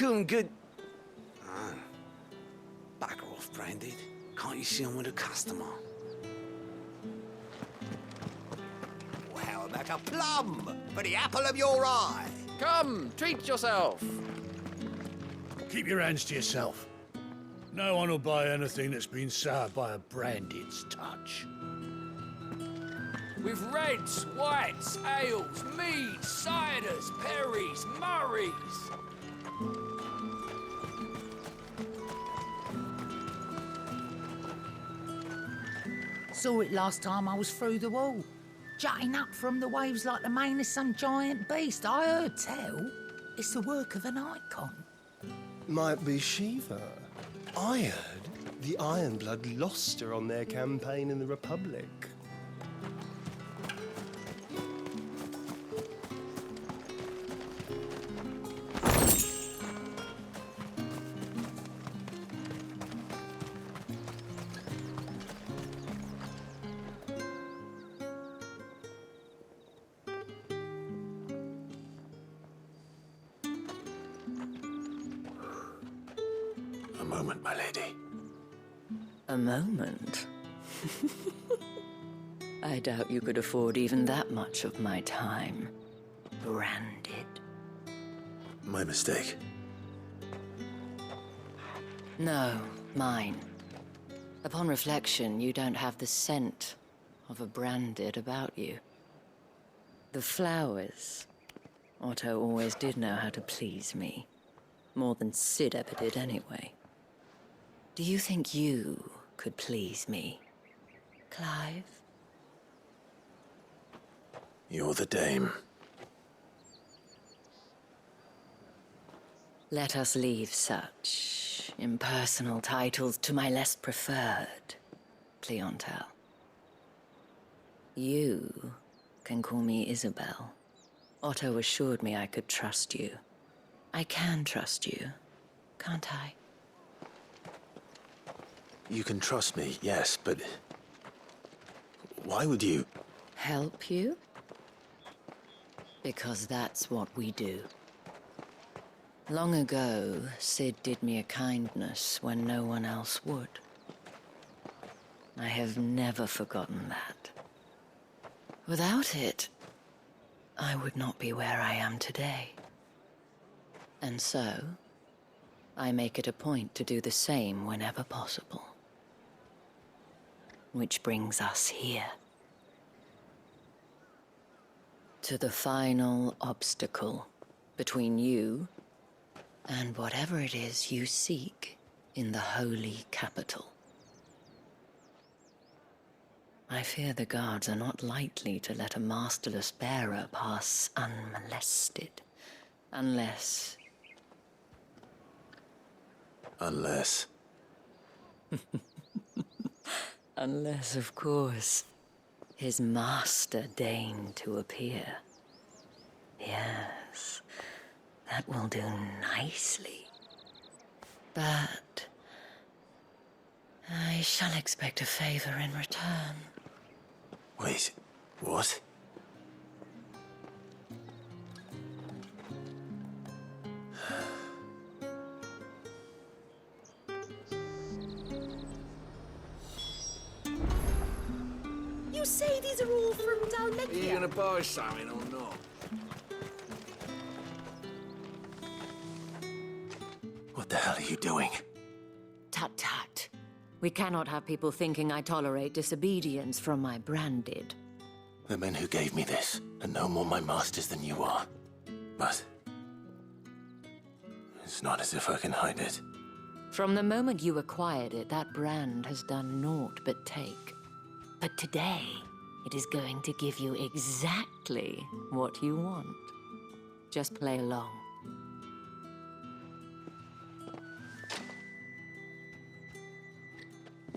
Welcome, good... Ah, back off, Branded. Can't you see I'm with a customer? Well, how about a plum for the apple of your eye? Come, treat yourself. Keep your hands to yourself. No one will buy anything that's been soured by a Branded's touch. With reds, whites, ales, meads, ciders, perries, murrays. Saw it last time I was through the wall. Jutting up from the waves like the mane of some giant beast. I heard tell it's the work of an icon. Might be Shiva. I heard the Ironblood lost her on their campaign in the Republic. A moment, my lady. A moment? I doubt you could afford even that much of my time. Branded. My mistake. No, mine. Upon reflection, you don't have the scent of a Branded about you. The flowers. Otto always did know how to please me. More than Sid ever did anyway. Do you think you could please me, Clive? You're the dame. Let us leave such impersonal titles to my less preferred clientele. You can call me Isabel. Otto assured me I could trust you. I can trust you, can't I? You can trust me, yes, but... why would you... Help you? Because that's what we do. Long ago, Sid did me a kindness when no one else would. I have never forgotten that. Without it, I would not be where I am today. And so, I make it a point to do the same whenever possible. Which brings us here. To the final obstacle between you and whatever it is you seek in the holy capital. I fear the guards are not likely to let a masterless bearer pass unmolested, unless... Unless... Unless, of course, his master deigned to appear. Yes, that will do nicely. But I shall expect a favor in return. Wait, what? You say these are all from Dalmekia? Are you gonna buy something or not? What the hell are you doing? Tut tut. We cannot have people thinking I tolerate disobedience from my Branded. The men who gave me this are no more my masters than you are. But... it's not as if I can hide it. From the moment you acquired it, that brand has done naught but take. But today, it is going to give you exactly what you want. Just play along.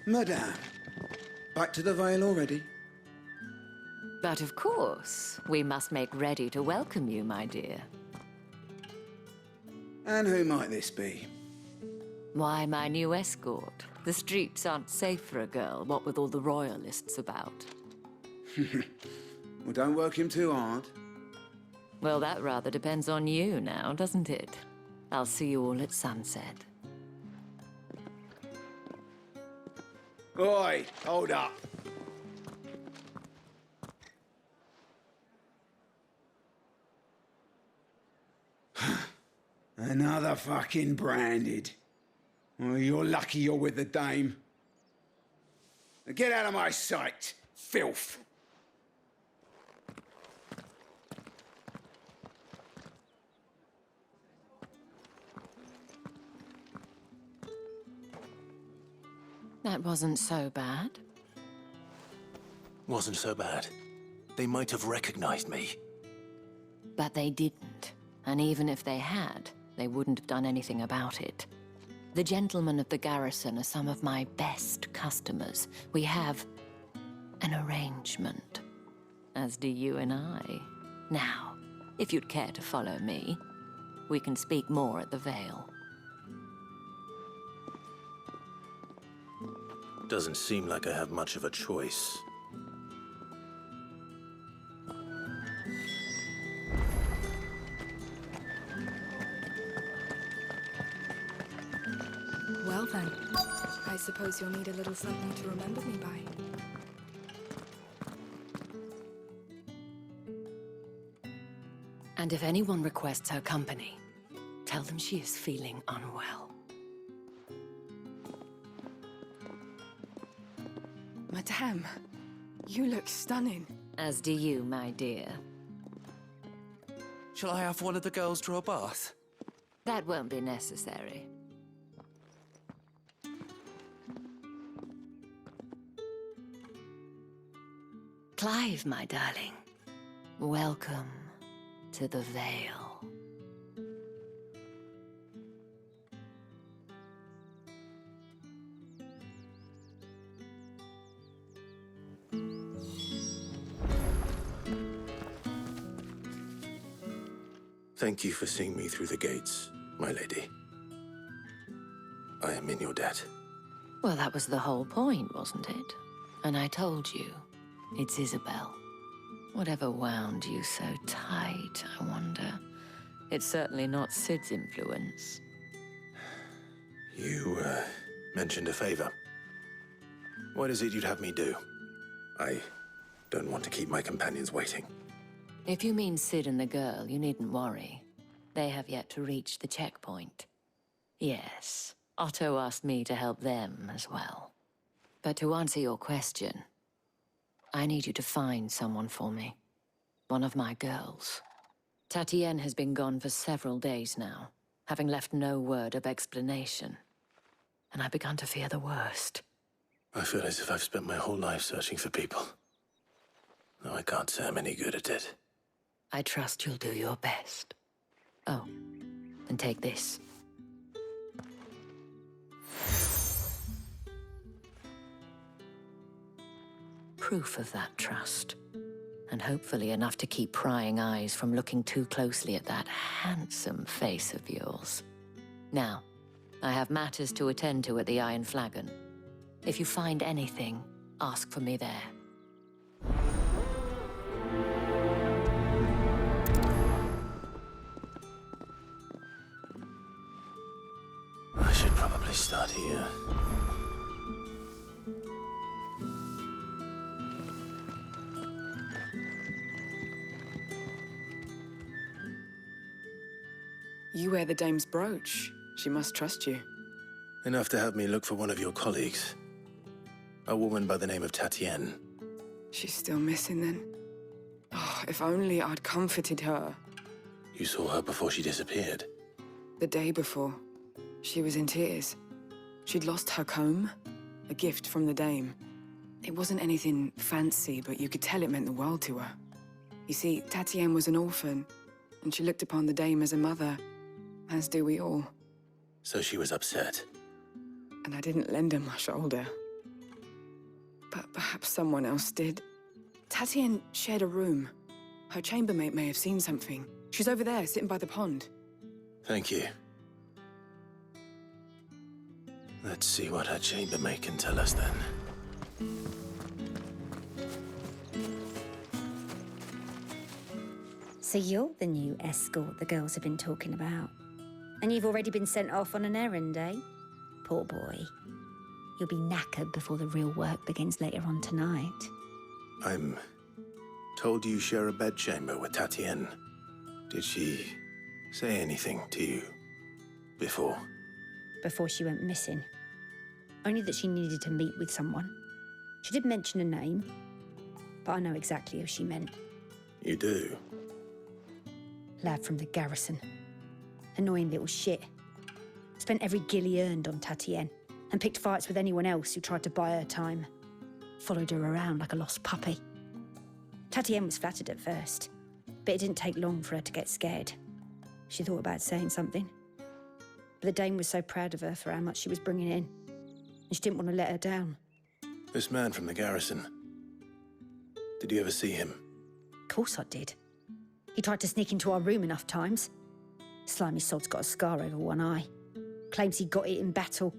Madame, back to the Vale already? But of course, we must make ready to welcome you, my dear. And who might this be? Why, my new escort. The streets aren't safe for a girl, what with all the royalists about. Well, don't work him too hard. Well, that rather depends on you now, doesn't it? I'll see you all at sunset. Oi, hold up. Another fucking branded. Well, you're lucky you're with the dame. Now get out of my sight, filth. That wasn't so bad. Wasn't so bad. They might have recognized me. But they didn't. And even if they had, they wouldn't have done anything about it. The gentlemen of the garrison are some of my best customers. We have an arrangement, as do you and I. Now, if you'd care to follow me, we can speak more at the Vale. Doesn't seem like I have much of a choice. Well then, I suppose you'll need a little something to remember me by. And if anyone requests her company, tell them she is feeling unwell. Madame, you look stunning. As do you, my dear. Shall I have one of the girls draw a bath? That won't be necessary. Clive, my darling. Welcome to the Vale. Thank you for seeing me through the gates, my lady. I am in your debt. Well, that was the whole point, wasn't it? And I told you, it's Isabel. Whatever wound you so tight, I wonder. It's certainly not Sid's influence. You, mentioned a favor. What is it you'd have me do? I don't want to keep my companions waiting. If you mean Sid and the girl, you needn't worry. They have yet to reach the checkpoint. Yes, Otto asked me to help them as well. But to answer your question, I need you to find someone for me. One of my girls. Tatienne has been gone for several days now, having left no word of explanation. And I've begun to fear the worst. I feel as if I've spent my whole life searching for people. Though I can't say I'm any good at it. I trust you'll do your best. Oh, and take this. Proof of that trust. And hopefully enough to keep prying eyes from looking too closely at that handsome face of yours. Now, I have matters to attend to at the Iron Flagon. If you find anything, ask for me there. I should probably start here. You wear the dame's brooch. She must trust you. Enough to have me look for one of your colleagues. A woman by the name of Tatienne. She's still missing then. Oh, if only I'd comforted her. You saw her before she disappeared. The day before, she was in tears. She'd lost her comb, a gift from the dame. It wasn't anything fancy, but you could tell it meant the world to her. You see, Tatienne was an orphan, and she looked upon the dame as a mother, as do we all. So she was upset. And I didn't lend her my shoulder. But perhaps someone else did. Tatienne shared a room. Her chambermaid may have seen something. She's over there, sitting by the pond. Thank you. Let's see what her chambermaid can tell us then. So you're the new escort the girls have been talking about? And you've already been sent off on an errand, eh? Poor boy. You'll be knackered before the real work begins later on tonight. I'm told you share a bedchamber with Tatienne. Did she say anything to you before? Before she went missing. Only that she needed to meet with someone. She did mention a name, but I know exactly who she meant. You do? Lad from the garrison. Annoying little shit. Spent every guil he earned on Tatienne, and picked fights with anyone else who tried to buy her time. Followed her around like a lost puppy. Tatienne was flattered at first, but it didn't take long for her to get scared. She thought about saying something. But the dame was so proud of her for how much she was bringing in, and she didn't want to let her down. This man from the garrison. Did you ever see him? Of course I did. He tried to sneak into our room enough times. Slimy sod's got a scar over one eye. Claims he got it in battle.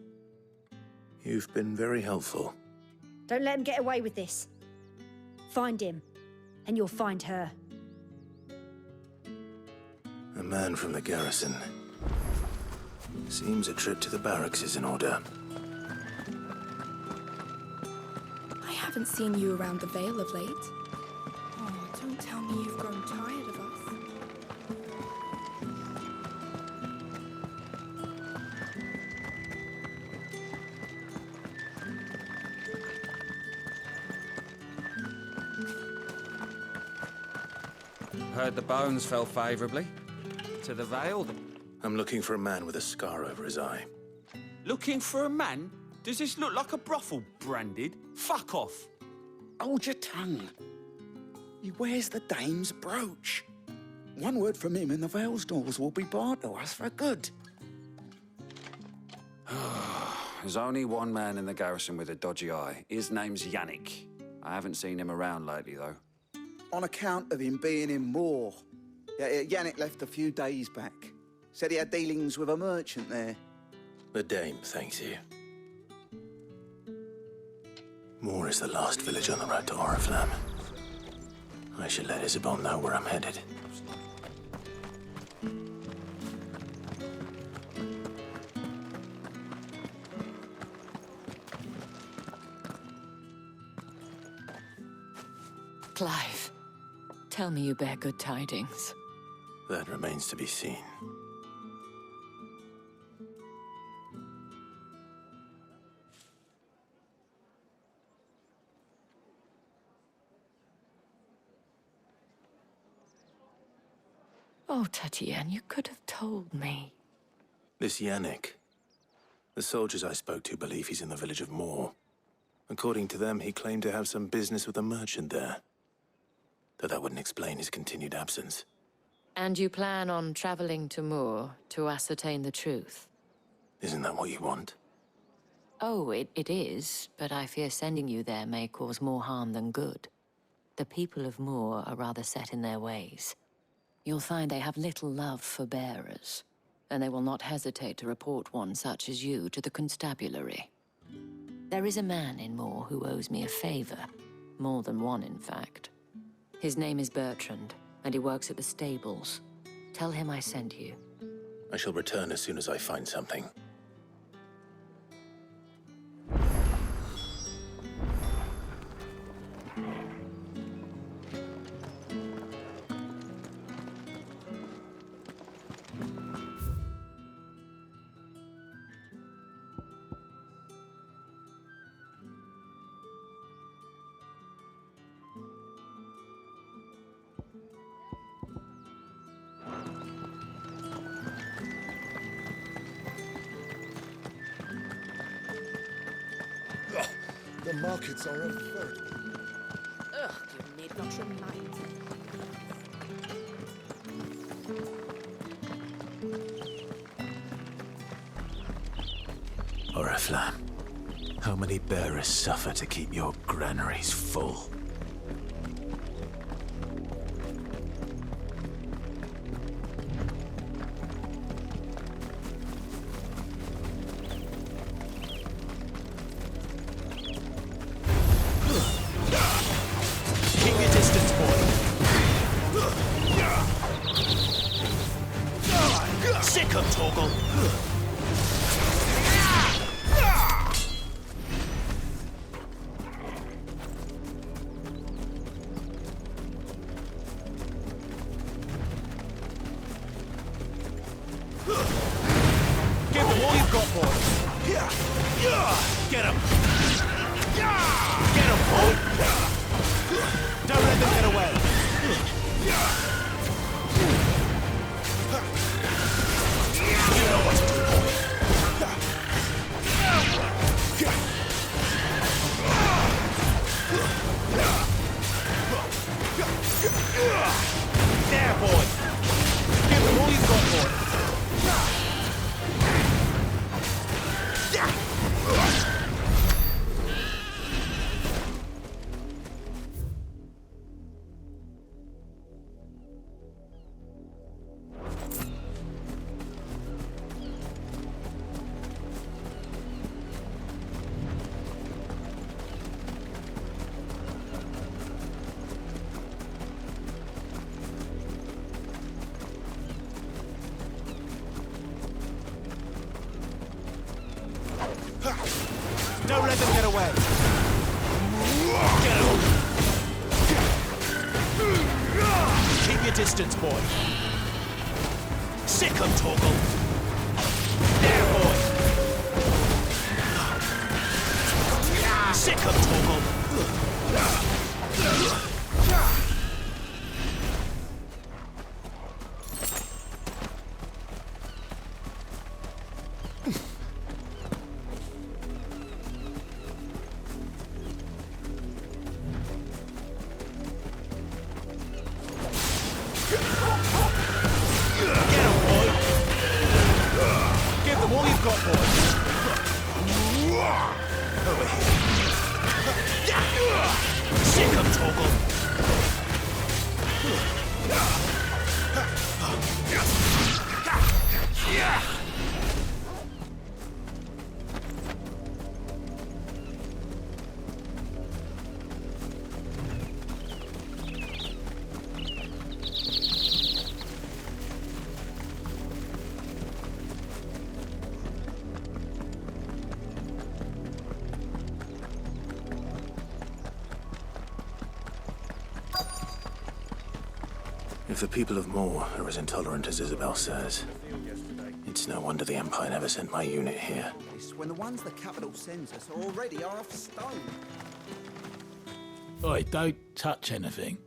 You've been very helpful. Don't let him get away with this. Find him, and you'll find her. A man from the garrison. Seems a trip to the barracks is in order. I haven't seen you around the Vale of late. Oh, don't tell me you've grown tired of us. Heard the bones fell favourably. To the Vale. I'm looking for a man with a scar over his eye. Looking for a man? Does this look like a brothel, Branded? Fuck off. Hold your tongue. He wears the dame's brooch. One word from him and the Vale's doors will be barred to us for good. There's only one man in the garrison with a dodgy eye. His name's Yannick. I haven't seen him around lately, though. On account of him being in Moor. Yeah, Yannick left a few days back. Said he had dealings with a merchant there. The dame thanks you. Moor is the last village on the road to Oriflamme. I should let Isabel know where I'm headed. Clive, tell me you bear good tidings. That remains to be seen. Oh, Tatienne, you could have told me. This Yannick. The soldiers I spoke to believe he's in the village of Moor. According to them, he claimed to have some business with a merchant there. Though that wouldn't explain his continued absence. And you plan on traveling to Moor to ascertain the truth? Isn't that what you want? Oh, it is, but I fear sending you there may cause more harm than good. The people of Moor are rather set in their ways. You'll find they have little love for bearers, and they will not hesitate to report one such as you to the constabulary. There is a man in Moor who owes me a favor. More than one, in fact. His name is Bertrand, and he works at the stables. Tell him I sent you. I shall return as soon as I find something. The markets are a third. Ugh, you need not remind me. Oriflamme, how many bearers suffer to keep your granaries full? Keep your distance, boy. Sick 'em, Torgal! Give them all you've got, boy. Get him! Get him, boy! Don't let them get away! You know what to do, boy. There, boy! Give them all you've got, boy! Don't let them get away. Get them. Keep your distance, boy. Sick 'em, Torgal. There, boy. Sick 'em, Torgal. If the people of Moor are as intolerant as Isabel says, it's no wonder the Empire never sent my unit here. When the ones the capital sends us are already half stone. Oi, don't touch anything.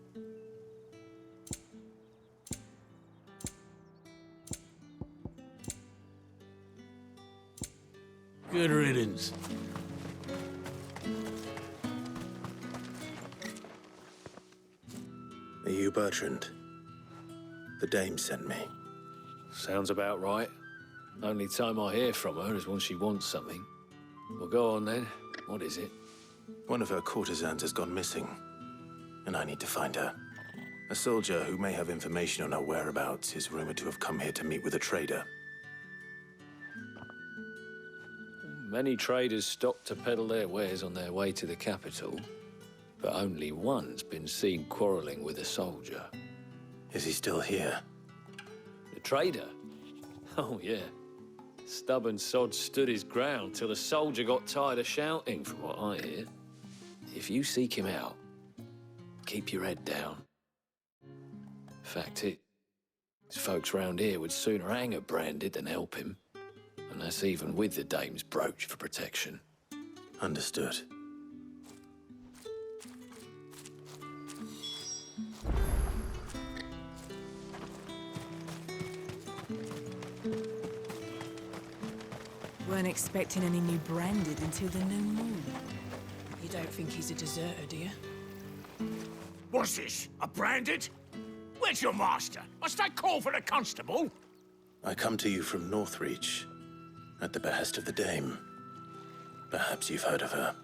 Good riddance. Are you Bertrand? The dame sent me. Sounds about right. Only time I hear from her is when she wants something. Well, go on then. What is it? One of her courtesans has gone missing, and I need to find her. A soldier who may have information on her whereabouts is rumored to have come here to meet with a trader. Many traders stop to peddle their wares on their way to the capital, but only one's been seen quarreling with a soldier. Is he still here? The trader? Oh, yeah. Stubborn sod stood his ground till the soldier got tired of shouting, from what I hear. If you seek him out, keep your head down. Fact is, folks round here would sooner hang a branded than help him. And that's even with the dame's brooch for protection. Understood. Weren't expecting any new branded until the new moon. You don't think he's a deserter, do you? What's this? A branded? Where's your master? Must I call for the constable? I come to you from Northreach, at the behest of the dame. Perhaps you've heard of her.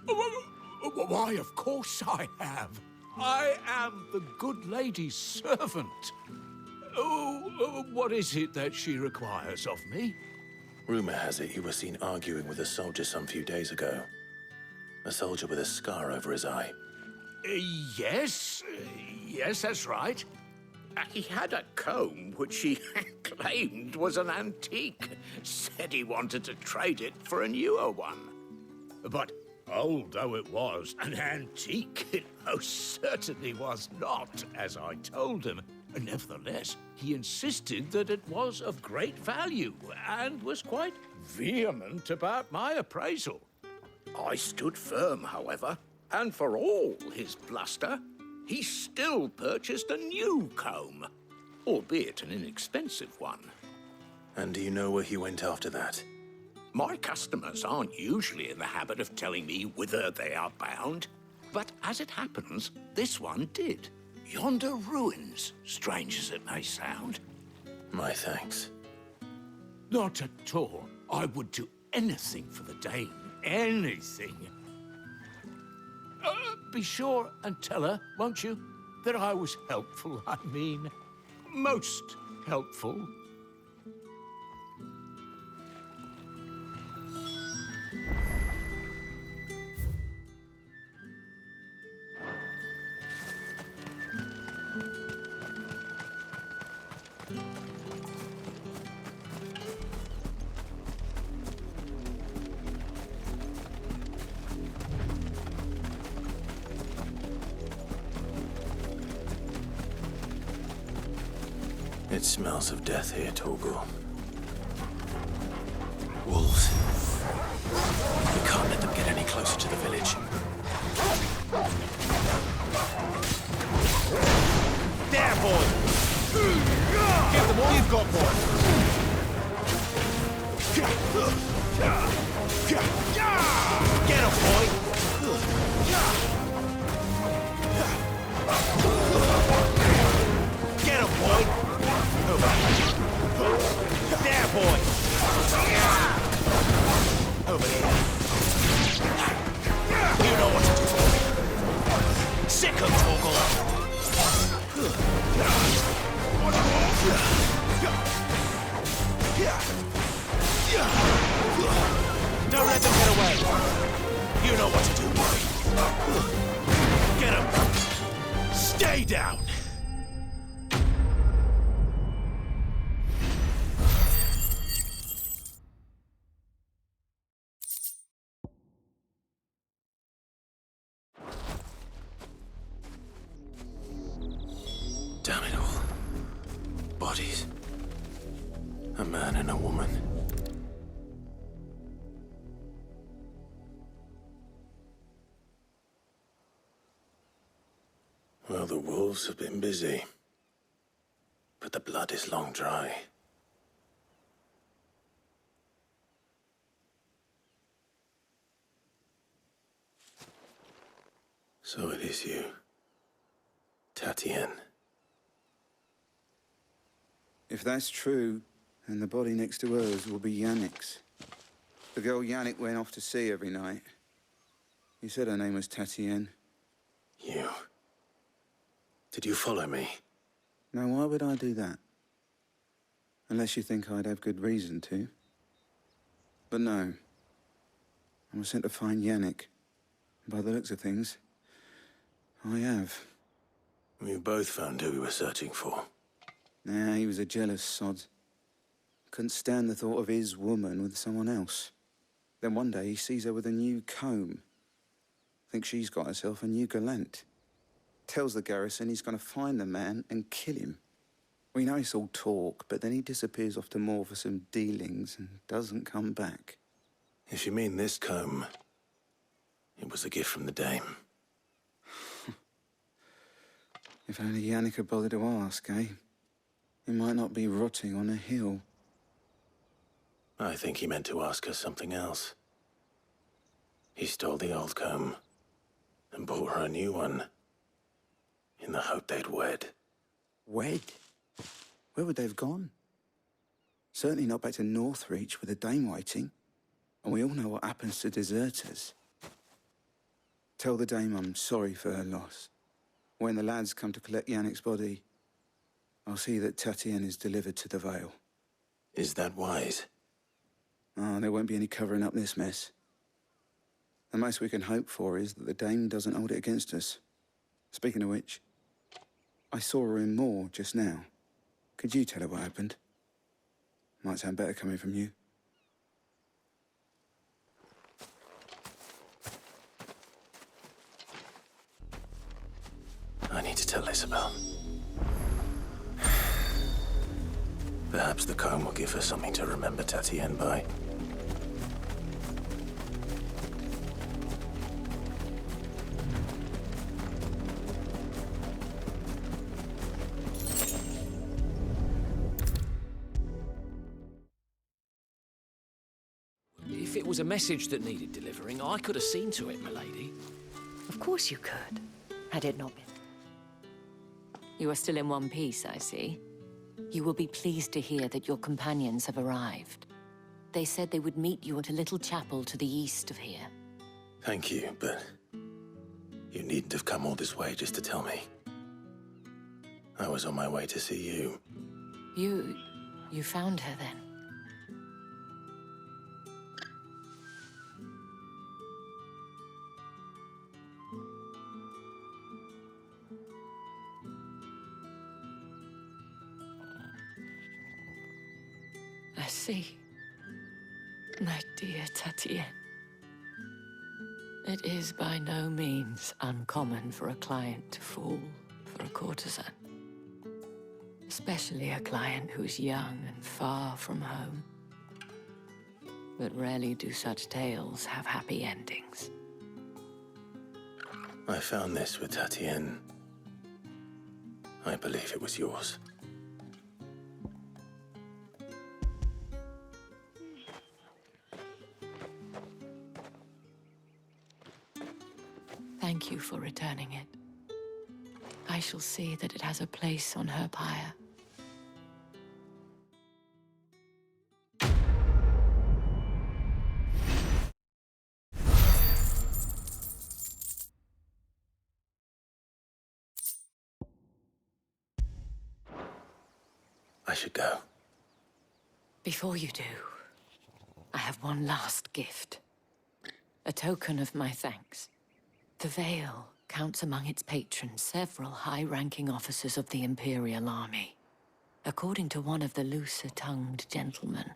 Why, of course I have. I am the good lady's servant. What is it that she requires of me? Rumor has it you were seen arguing with a soldier some few days ago. A soldier with a scar over his eye. Yes, that's right. He had a comb which he claimed was an antique. Said he wanted to trade it for a newer one. But old though it was, an antique it most certainly was not, as I told him. Nevertheless, he insisted that it was of great value, and was quite vehement about my appraisal. I stood firm, however, and for all his bluster, he still purchased a new comb, albeit an inexpensive one. And do you know where he went after that? My customers aren't usually in the habit of telling me whither they are bound, but as it happens, this one did. Yonder ruins, strange as it may sound. My thanks. Not at all. I would do anything for the Dame. Anything. Be sure and tell her, won't you, that I was helpful, I mean. Most helpful. It smells of death here, Torgal. Wolves. We can't let them get any closer to the village. There, boy! Give them all you've got, boy! Get him, boy! Get him, boy! There, boy! Over there. You know what to do, boy. Sick of Torgal. Don't let them get away. You know what to do, boy. Get him. Stay down. Damn it all. Bodies. A man and a woman. Well, the wolves have been busy. But the blood is long dry. So it is you, Tatienne. If that's true, then the body next to hers will be Yannick's. The girl Yannick went off to sea every night. You said her name was Tatienne. You? Did you follow me? Now, why would I do that? Unless you think I'd have good reason to. But no. I was sent to find Yannick. By the looks of things, I have. We've both found who we were searching for. Nah, he was a jealous sod. Couldn't stand the thought of his woman with someone else. Then one day he sees her with a new comb. Thinks she's got herself a new gallant. Tells the garrison he's going to find the man and kill him. We know it's all talk, but then he disappears off to Moor for some dealings and doesn't come back. If you mean this comb, it was a gift from the Dame. If only Yannick had bothered to ask, eh? He might not be rotting on a hill. I think he meant to ask her something else. He stole the old comb and bought her a new one in the hope they'd wed. Wed? Where would they have gone? Certainly not back to Northreach with the Dame waiting. And we all know what happens to deserters. Tell the Dame I'm sorry for her loss. When the lads come to collect Yannick's body, I'll see that Tatienne is delivered to the Vale. Is that wise? Oh, there won't be any covering up this mess. The most we can hope for is that the Dame doesn't hold it against us. Speaking of which, I saw her in Moor just now. Could you tell her what happened? Might sound better coming from you. I need to tell Isabel. Perhaps the comb will give her something to remember Tatienne by. If it was a message that needed delivering, I could have seen to it, milady. Of course you could, had it not been. You are still in one piece, I see. You will be pleased to hear that your companions have arrived. They said they would meet you at a little chapel to the east of here. Thank you, but you needn't have come all this way just to tell me. I was on my way to see you. You found her then? I see. My dear Tatienne. It is by no means uncommon for a client to fall for a courtesan. Especially a client who's young and far from home. But rarely do such tales have happy endings. I found this with Tatienne. I believe it was yours. Thank you for returning it. I shall see that it has a place on her pyre. I should go. Before you do, I have one last gift. A token of my thanks. The Vale counts among its patrons several high-ranking officers of the Imperial Army. According to one of the looser-tongued gentlemen,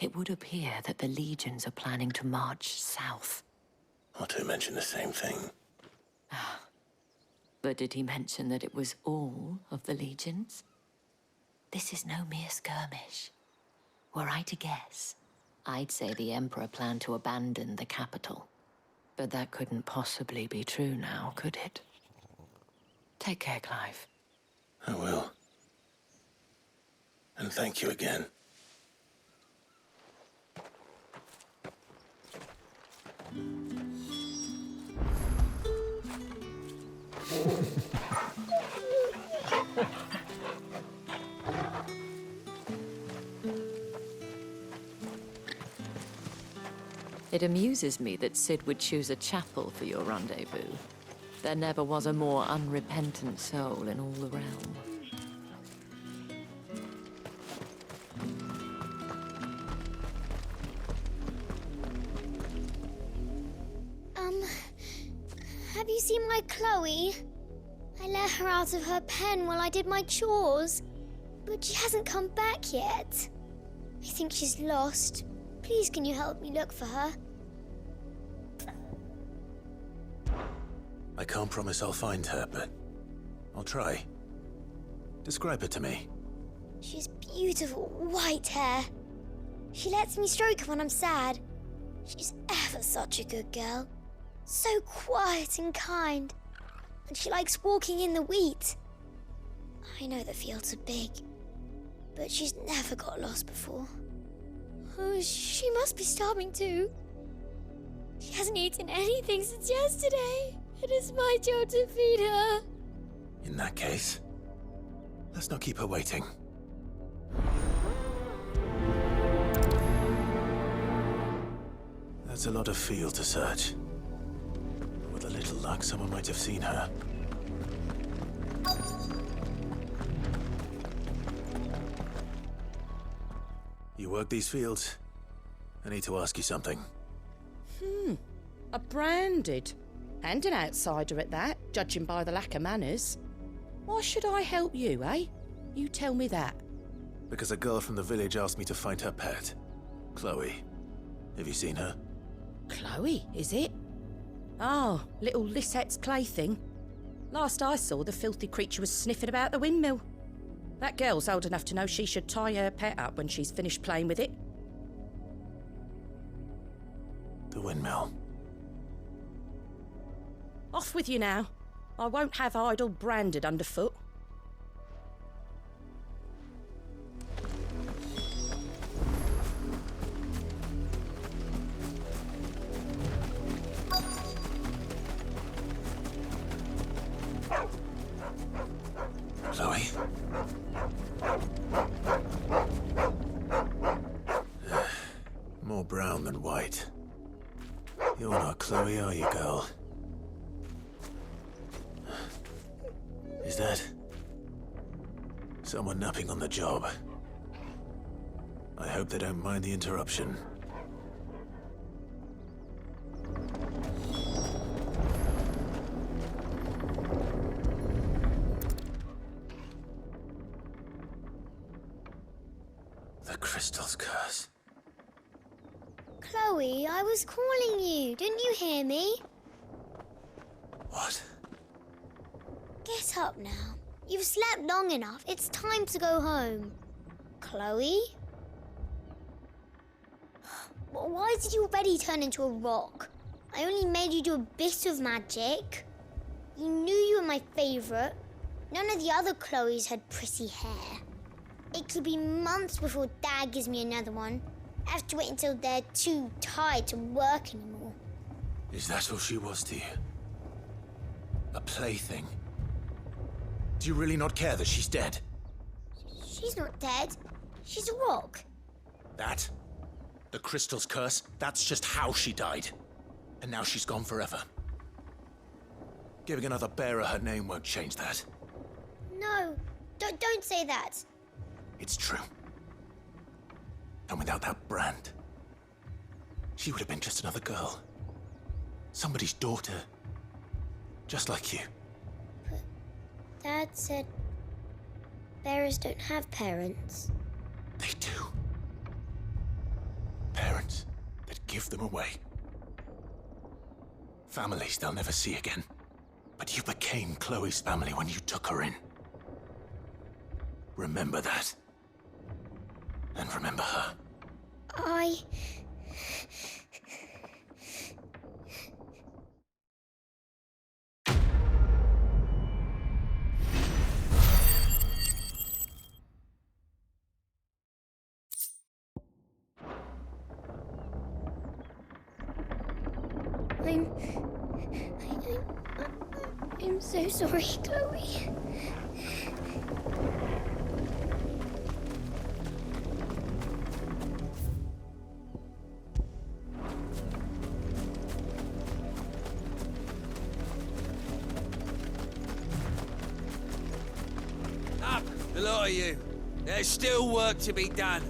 it would appear that the legions are planning to march south. Otto mentioned the same thing. But did he mention that it was all of the legions? This is no mere skirmish. Were I to guess, I'd say the Emperor planned to abandon the capital. But that couldn't possibly be true now, could it? Take care, Clive. I will. And thank you again. It amuses me that Cid would choose a chapel for your rendezvous. There never was a more unrepentant soul in all the realm. Have you seen my Chloe? I let her out of her pen while I did my chores, but she hasn't come back yet. I think she's lost. Please, can you help me look for her? I can't promise I'll find her, but I'll try. Describe her to me. She has beautiful white hair. She lets me stroke her when I'm sad. She's ever such a good girl. So quiet and kind. And she likes walking in the wheat. I know the fields are big, but she's never got lost before. Oh, she must be starving too. She hasn't eaten anything since yesterday. It is my job to feed her. In that case, let's not keep her waiting. That's a lot of field to search. With a little luck, someone might have seen her. You work these fields? I need to ask you something. A branded. And an outsider at that, judging by the lack of manners. Why should I help you, eh? You tell me that. Because a girl from the village asked me to find her pet, Chloe. Have you seen her? Chloe, is it? Oh, little Lisette's plaything. Last I saw, the filthy creature was sniffing about the windmill. That girl's old enough to know she should tie her pet up when she's finished playing with it. The windmill. Off with you now. I won't have idle branded underfoot. Chloe? More brown than white. You're not Chloe, are you, girl? Is that someone napping on the job? I hope they don't mind the interruption. The crystal's curse. Chloe, I was calling you. Didn't you hear me? What? Get up now. You've slept long enough. It's time to go home. Chloe? Why did you already turn into a rock? I only made you do a bit of magic. You knew you were my favourite. None of the other Chloes had pretty hair. It could be months before Dad gives me another one. I have to wait until they're too tired to work anymore. Is that all she was to you? A plaything? Do you really not care that she's dead? She's not dead. She's a rock. That? The crystal's curse? That's just how she died. And now she's gone forever. Giving another bearer her name won't change that. No, don't say that. It's true. And without that brand, she would have been just another girl. Somebody's daughter. Just like you. But Dad said bearers don't have parents. They do. Parents that give them away. Families they'll never see again. But you became Chloe's family when you took her in. Remember that. And remember her. I'm so sorry, Chloe. Up, the lot of you. There's still work to be done.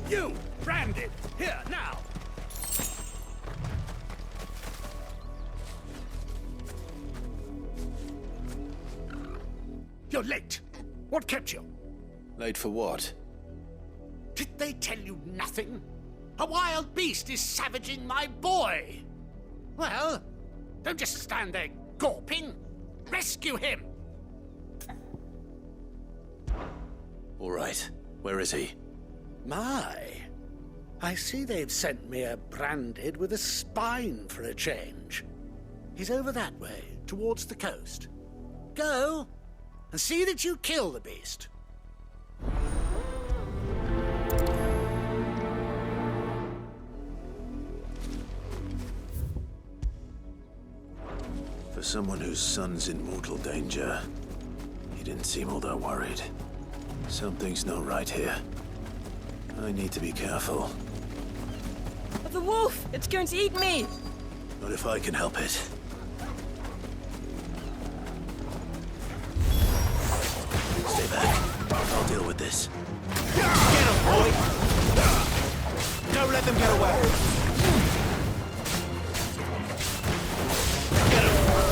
You, branded, here, now! You're late. What kept you? Late for what? Did they tell you nothing? A wild beast is savaging my boy! Well, don't just stand there gawping. Rescue him! All right. Where is he? My, I see they've sent me a branded with a spine for a change. He's over that way, towards the coast. Go, and see that you kill the beast. For someone whose son's in mortal danger, he didn't seem all that worried. Something's not right here. I need to be careful. The wolf! It's going to eat me! Not if I can help it. Stay back. I'll deal with this. Get him, boy! Don't let them get away! Get him!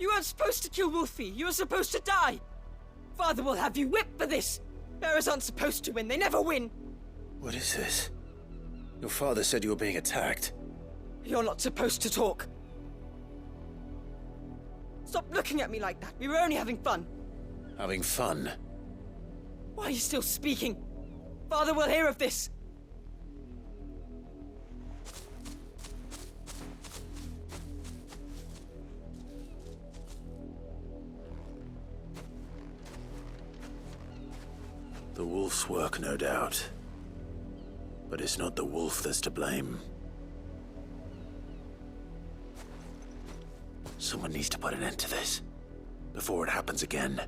You weren't supposed to kill Wolfie. You were supposed to die. Father will have you whipped for this. Bearers aren't supposed to win. They never win. What is this? Your father said you were being attacked. You're not supposed to talk. Stop looking at me like that. We were only having fun. Having fun? Why are you still speaking? Father will hear of this. The wolf's work, no doubt. But it's not the wolf that's to blame. Someone needs to put an end to this, before it happens again.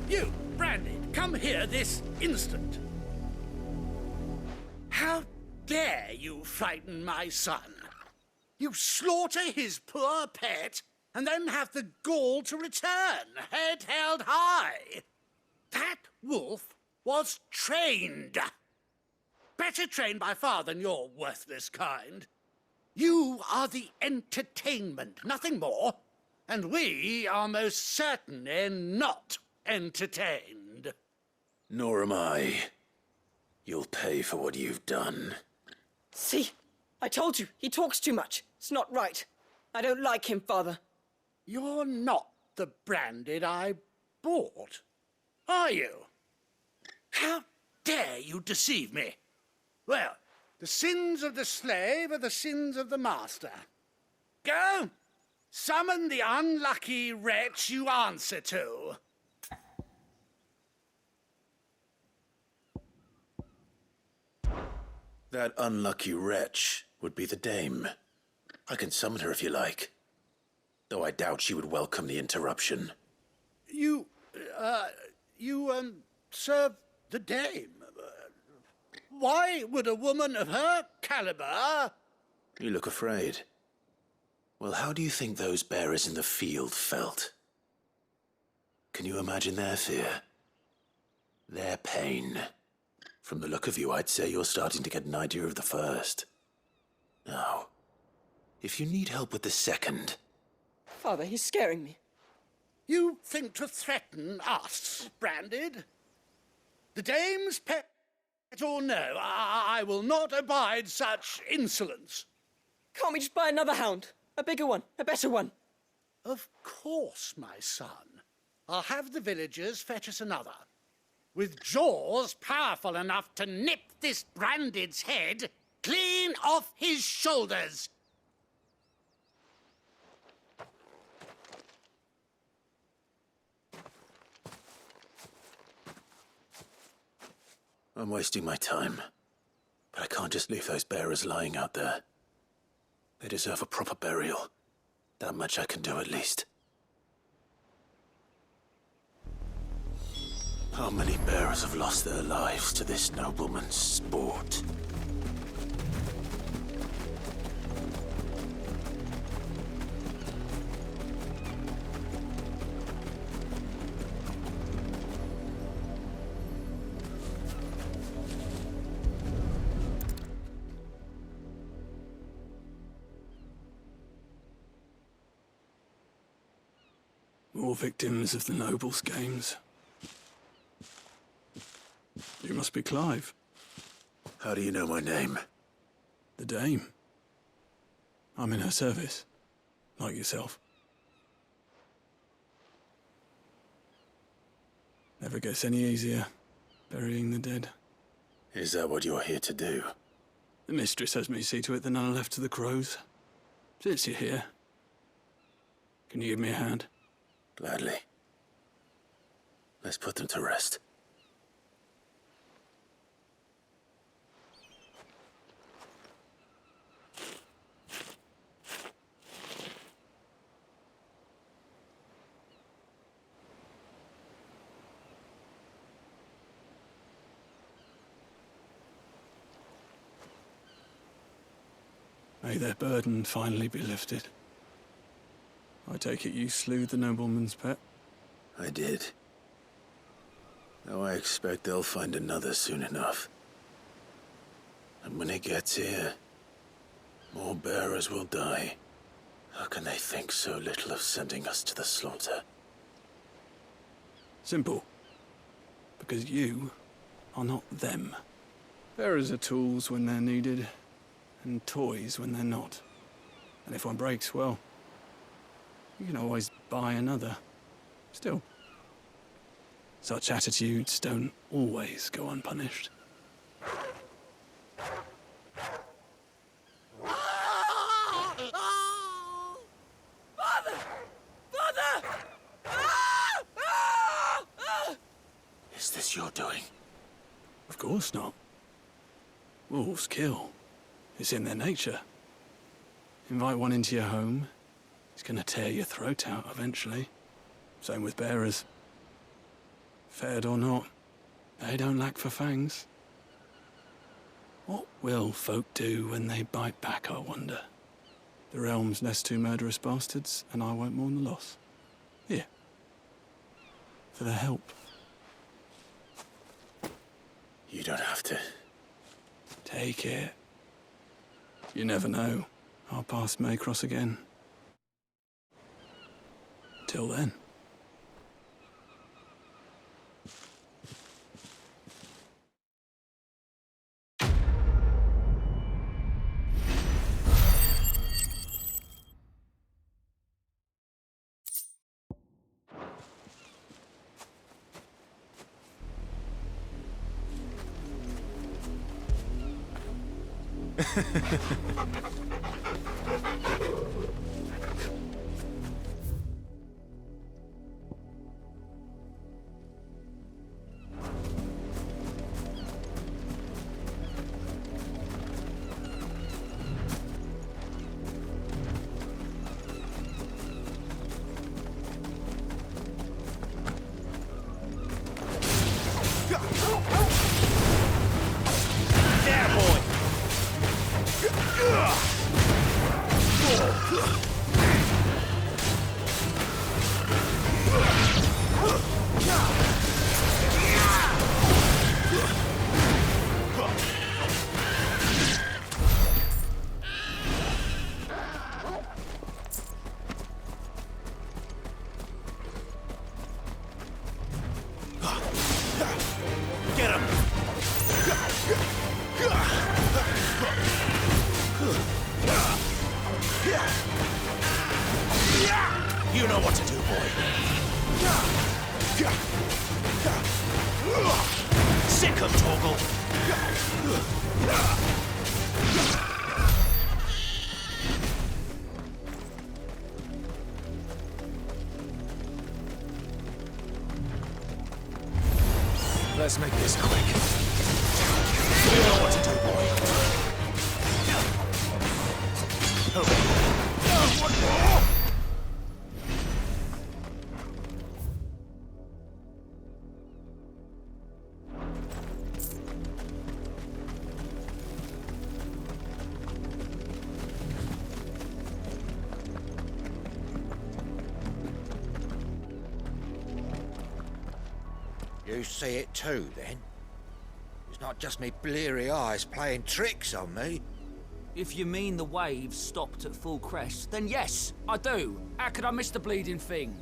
You, Branded, come here this instant. How dare you frighten my son? You slaughter his poor pet and then have the gall to return, head held high. That wolf was trained. Better trained by far than your worthless kind. You are the entertainment, nothing more. And we are most certainly not entertained. Nor am I. You'll pay for what you've done. See? I told you, he talks too much. It's not right. I don't like him, Father. You're not the Branded I bought, are you? How dare you deceive me? Well, the sins of the slave are the sins of the master. Go, summon the unlucky wretch you answer to. That unlucky wretch would be the dame. I can summon her if you like. Though I doubt she would welcome the interruption. You serve the dame. Why would a woman of her caliber... You look afraid. Well, how do you think those bearers in the field felt? Can you imagine their fear? Their pain? From the look of you, I'd say you're starting to get an idea of the first. Now, if you need help with the second... Father, he's scaring me. You think to threaten us, Branded? The dame's pet or no, I will not abide such insolence. Can't we just buy another hound? A bigger one, a better one. Of course, my son. I'll have the villagers fetch us another. With jaws powerful enough to nip this Branded's head clean off his shoulders. I'm wasting my time. But I can't just leave those bearers lying out there. They deserve a proper burial. That much I can do at least. How many bearers have lost their lives to this nobleman's sport? More victims of the nobles' games. You must be Clive. How do you know my name? The Dame. I'm in her service, like yourself. Never gets any easier, burying the dead. Is that what you're here to do? The mistress has me see to it that none are left to the crows. Since you're here, can you give me a hand? Gladly. Let's put them to rest. May their burden finally be lifted. I take it you slew the nobleman's pet? I did. Though I expect they'll find another soon enough. And when it gets here, more bearers will die. How can they think so little of sending us to the slaughter? Simple. Because you are not them. Bearers are tools when they're needed, and toys when they're not. And if one breaks, well, you can always buy another. Still, such attitudes don't always go unpunished. Is this your doing? Of course not. Wolves kill. It's in their nature. Invite one into your home, he's gonna tear your throat out eventually. Same with bearers. Fed or not, they don't lack for fangs. What will folk do when they bite back, I wonder? The realm's less two murderous bastards, and I won't mourn the loss. Here. For their help. You don't have to. Take it. You never know. Our paths may cross again. Till then. Get him! You know what to do, boy. Sick him, Torgal. Let's make this quick. You know what to do, boy. One more! You see it too, then? It's not just me bleary eyes playing tricks on me. If you mean the waves stopped at full crest, then yes, I do. How could I miss the bleeding thing?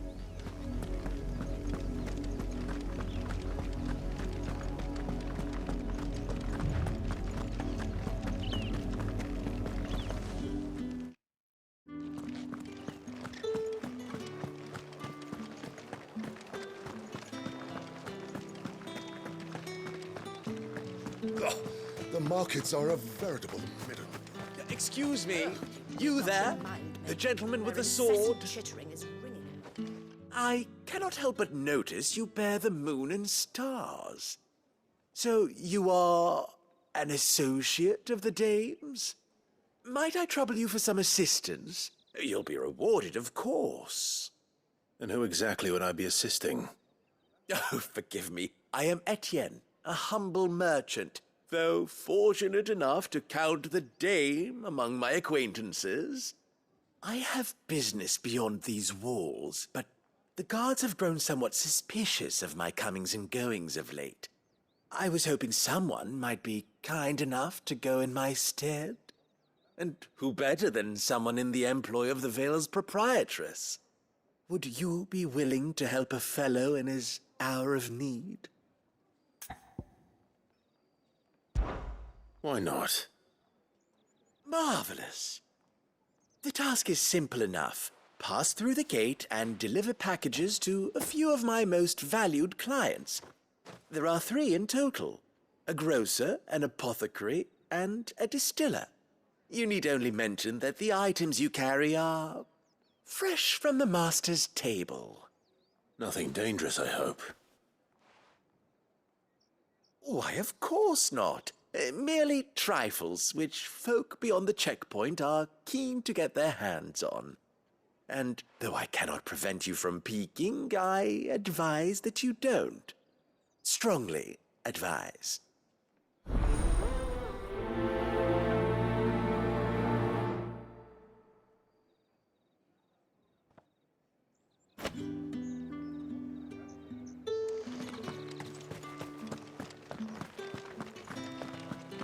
Oh, the markets are a veritable middle. Excuse me, you there? The gentleman with the sword? I cannot help but notice you bear the moon and stars. So you are an associate of the dames? Might I trouble you for some assistance? You'll be rewarded, of course. And who exactly would I be assisting? Oh, forgive me. I am Etienne, a humble merchant. though fortunate enough to count the dame among my acquaintances. I have business beyond these walls, but the guards have grown somewhat suspicious of my comings and goings of late. I was hoping someone might be kind enough to go in my stead. And who better than someone in the employ of the Vale's proprietress? Would you be willing to help a fellow in his hour of need? Why not? Marvelous. The task is simple enough. Pass through the gate and deliver packages to a few of my most valued clients. There are 3 in total: a grocer, an apothecary, and a distiller. You need only mention that the items you carry are fresh from the master's table. Nothing dangerous, I hope. Why, of course not. Merely trifles which folk beyond the checkpoint are keen to get their hands on. And though I cannot prevent you from peeking, I advise that you don't. Strongly advise.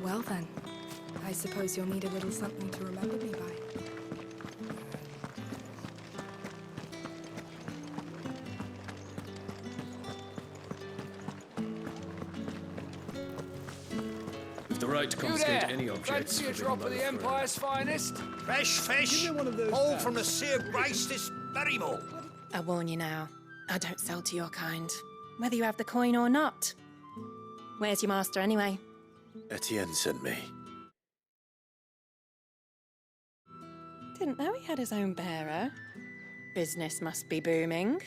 Well then, I suppose you'll need a little something to remember me by. With the right to confiscate any objects. Fancy a drop of the Empire's finest? Fresh fish, all from the Sea of Grace this very morning. I warn you now, I don't sell to your kind, whether you have the coin or not. Where's your master anyway? Etienne sent me. Didn't know he had his own bearer. Business must be booming.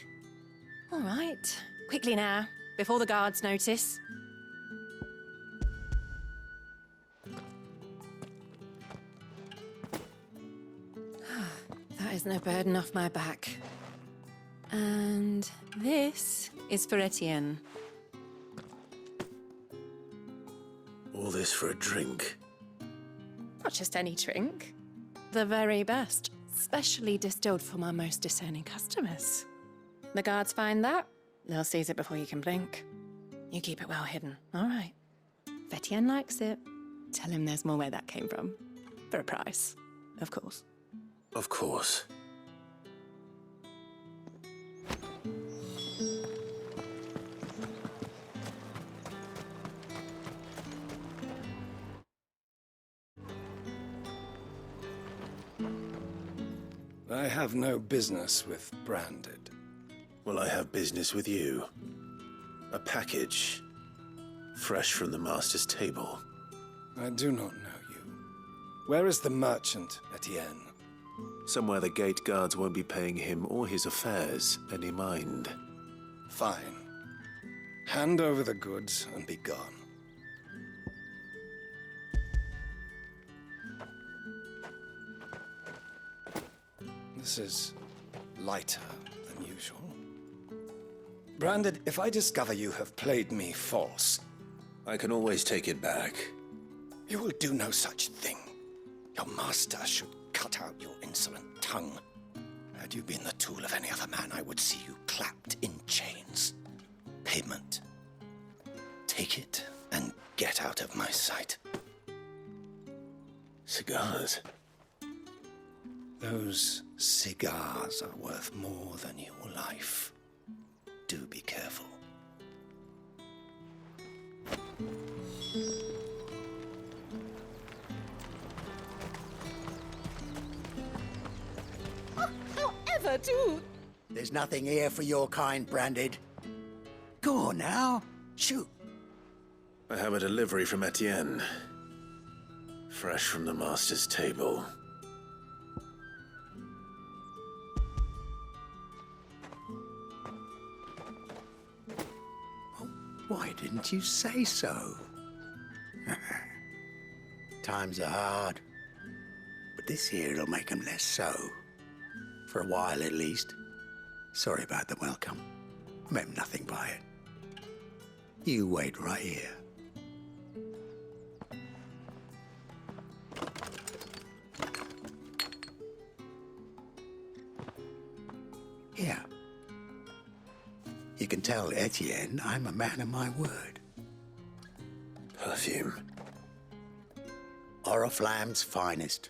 All right, quickly now, before the guards notice. That is no burden off my back. And this is for Etienne. All this for a drink. Not just any drink. The very best, specially distilled for my most discerning customers. The guards find that, they'll seize it before you can blink. You keep it well hidden, all right? If Etienne likes it, tell him there's more where that came from. For a price, of course. Of course. I have no business with Branded. Well, I have business with you. A package. Fresh from the master's table. I do not know you. Where is the merchant, Etienne? Somewhere the gate guards won't be paying him or his affairs any mind. Fine. Hand over the goods and be gone. This is lighter than usual. Branded, if I discover you have played me false... I can always take it back. You will do no such thing. Your master should cut out your insolent tongue. Had you been the tool of any other man, I would see you clapped in chains. Payment. Take it and get out of my sight. Cigars? Those cigars are worth more than your life. Do be careful. However, do. There's nothing here for your kind, Branded. Go on now, shoot. I have a delivery from Etienne. Fresh from the master's table. Why didn't you say so? Times are hard, but this here'll make 'em less so. For a while, at least. Sorry about the welcome. Meant nothing by it. You wait right here. Here. You can tell Etienne I'm a man of my word. Perfume. Oriflamme's finest.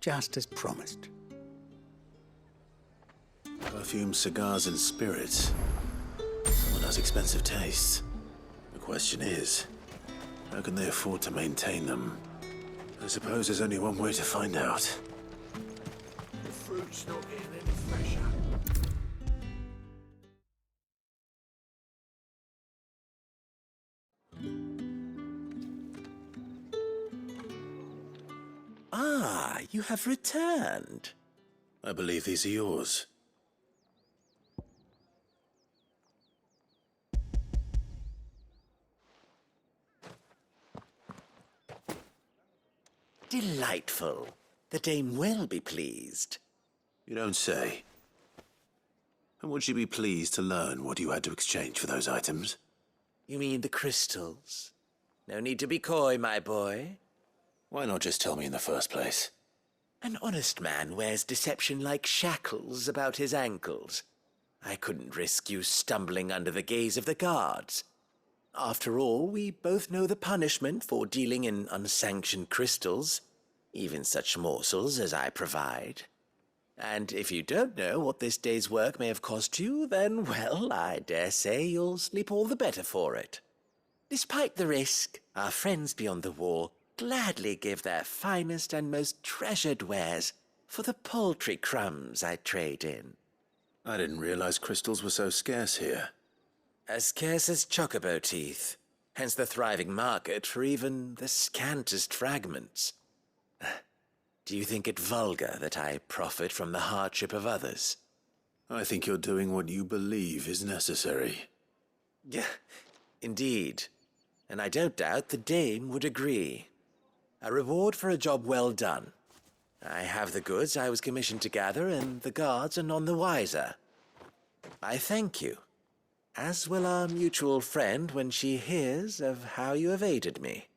Just as promised. Perfume, cigars, and spirits. Someone has expensive tastes. The question is, how can they afford to maintain them? I suppose there's only one way to find out. The fruit's not getting any fresher. Ah, you have returned. I believe these are yours. Delightful. The dame will be pleased. You don't say. And would she be pleased to learn what you had to exchange for those items? You mean the crystals? No need to be coy, my boy. Why not just tell me in the first place? An honest man wears deception like shackles about his ankles. I couldn't risk you stumbling under the gaze of the guards. After all, we both know the punishment for dealing in unsanctioned crystals, even such morsels as I provide. And if you don't know what this day's work may have cost you, then, well, I dare say you'll sleep all the better for it. Despite the risk, our friends beyond the wall gladly give their finest and most treasured wares for the paltry crumbs I trade in. I didn't realize crystals were so scarce here. As scarce as chocobo teeth, hence the thriving market for even the scantest fragments. Do you think it vulgar that I profit from the hardship of others? I think you're doing what you believe is necessary. Yeah, indeed. And I don't doubt the dame would agree. A reward for a job well done. I have the goods I was commissioned to gather, and the guards are none the wiser. I thank you, as will our mutual friend when she hears of how you have aided me.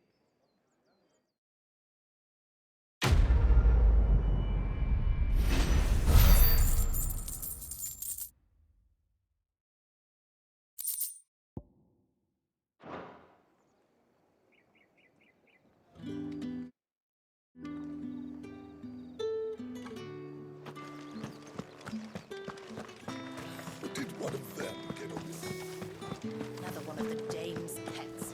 Did one of them get away? Another one of the dame's pets.